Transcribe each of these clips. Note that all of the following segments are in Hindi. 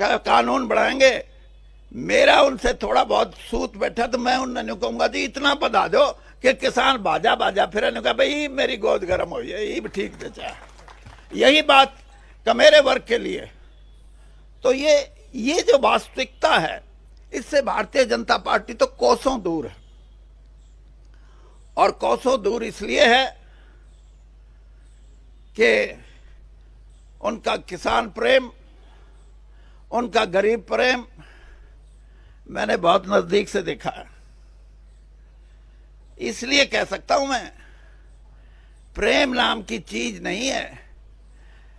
कानून बढ़ाएंगे। मेरा उनसे थोड़ा बहुत सूत बैठा तो मैं उन्होंने कहूंगा जी इतना बता दो कि किसान बाजा बाजा फिर कहा भाई मेरी गोद गर्म हो जाए, ये भी ठीक बेचा। यही बात कमेरे वर्ग के लिए। तो ये जो वास्तविकता है, इससे भारतीय जनता पार्टी तो कोसों दूर है। और कोसों दूर इसलिए है कि उनका किसान प्रेम, उनका गरीब प्रेम मैंने बहुत नजदीक से देखा है। इसलिए कह सकता हूं मैं, प्रेम नाम की चीज नहीं है।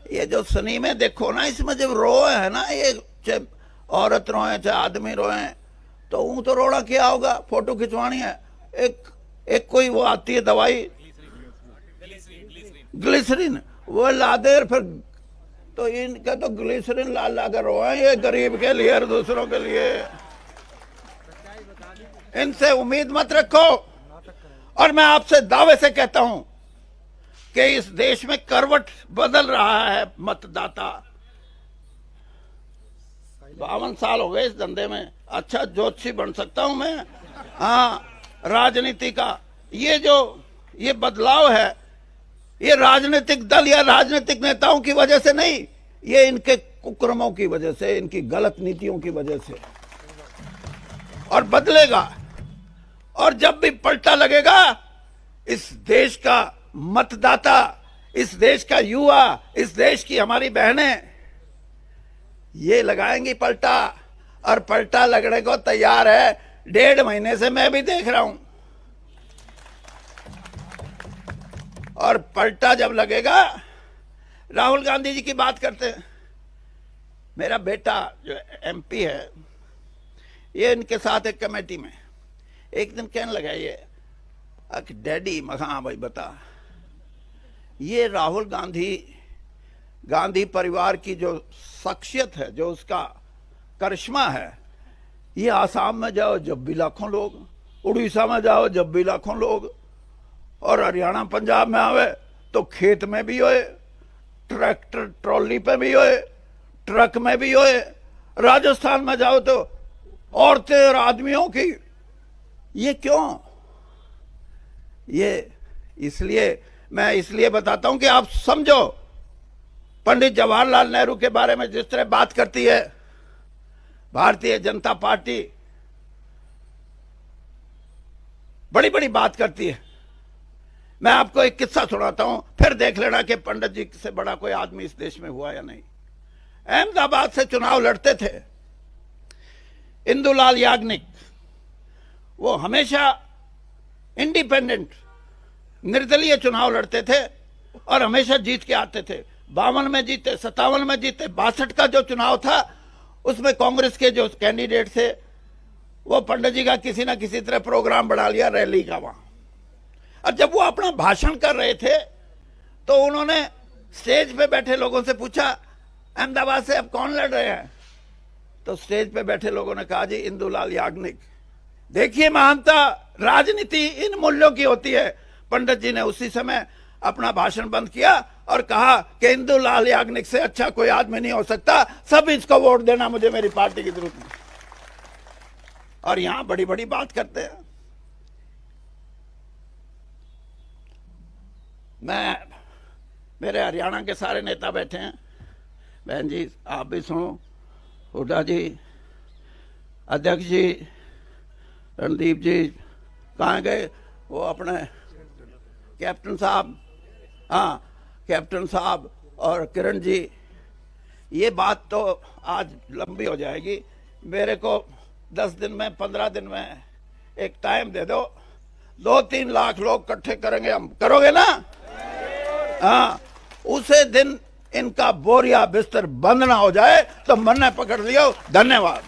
ये जो सिनेमे देखो ना, इसमें जब रोए है ना, ये चाहे औरत रोए चाहे आदमी रोए, तो ऊं तो रोड़ा क्या होगा, फोटो खिंचवानी है, एक कोई वो आती है दवाई ग्लिसरीन, वो ला दे फिर, तो इनका तो ग्लिसरीन ला ला कर रोए, ये गरीब के लिए और दूसरों के लिए। इनसे उम्मीद मत रखो। और मैं आपसे दावे से कहता हूं कि इस देश में करवट बदल रहा है मतदाता। 52 साल हो गए इस धंधे में, अच्छा ज्योतिषी बन सकता हूं मैं। हाँ, राजनीति का ये बदलाव है, ये राजनीतिक दल या राजनीतिक नेताओं की वजह से नहीं, ये इनके कुकर्मों की वजह से, इनकी गलत नीतियों की वजह से। और बदलेगा। और जब भी पलटा लगेगा, इस देश का मतदाता, इस देश का युवा, इस देश की हमारी बहनें ये लगाएंगी पलटा। और पलटा लगने को तैयार है। 1.5 महीने से मैं भी देख रहा हूं। और पलटा जब लगेगा, राहुल गांधी जी की बात करते हैं। मेरा बेटा जो MP है, ये इनके साथ एक कमेटी में एक दिन कहने लगा, ये डैडी, हाँ भाई बता, ये राहुल गांधी परिवार की जो शख्सियत है, जो उसका करिश्मा है, ये आसाम में जाओ जब भी लाखों लोग, उड़ीसा में जाओ जब भी लाखों लोग, और हरियाणा पंजाब में आवे तो खेत में भी होए, ट्रैक्टर ट्रॉली पे भी होए, ट्रक में भी होए, राजस्थान में जाओ तो औरतें और आदमियों की। ये क्यों? ये मैं इसलिए बताता हूं कि आप समझो, पंडित जवाहरलाल नेहरू के बारे में जिस तरह बात करती है भारतीय जनता पार्टी, बड़ी बड़ी बात करती है। मैं आपको एक किस्सा सुनाता हूं, फिर देख लेना कि पंडित जी से बड़ा कोई आदमी इस देश में हुआ या नहीं। अहमदाबाद से चुनाव लड़ते थे इंदुलाल याग्निक। वो हमेशा इंडिपेंडेंट, निर्दलीय चुनाव लड़ते थे और हमेशा जीत के आते थे। 52 में जीते, 57 में जीते, 62 का जो चुनाव था उसमें कांग्रेस के जो कैंडिडेट थे, वो पंडित जी का किसी ना किसी तरह प्रोग्राम बना लिया रैली का वहां। और जब वो अपना भाषण कर रहे थे तो उन्होंने स्टेज पे बैठे लोगों से पूछा, अहमदाबाद से अब कौन लड़ रहे हैं? तो स्टेज पे बैठे लोगों ने कहा, जी इंदुलाल याग्निक। देखिए महानता, राजनीति इन मूल्यों की होती है। पंडित जी ने उसी समय अपना भाषण बंद किया और कहा कि इंदुलाल याग्निक से अच्छा कोई आदमी नहीं हो सकता, सब इसको वोट देना, मुझे मेरी पार्टी की जरूरत नहीं। और यहां बड़ी बड़ी बात करते हैं। मेरे हरियाणा के सारे नेता बैठे हैं, बहन जी आप भी सुनो, हुड्डा जी, अध्यक्ष जी, रणदीप जी कहाँ गए, वो अपने कैप्टन साहब, हाँ कैप्टन साहब और किरण जी। ये बात तो आज लंबी हो जाएगी, मेरे को 10 दिन में 15 दिन में एक टाइम दे दो, 2-3 लाख लोग इकट्ठे करेंगे हम। करोगे ना? हाँ, उसे दिन इनका बोरिया बिस्तर बंद ना हो जाए तो मन्ने पकड़ लियो। धन्यवाद।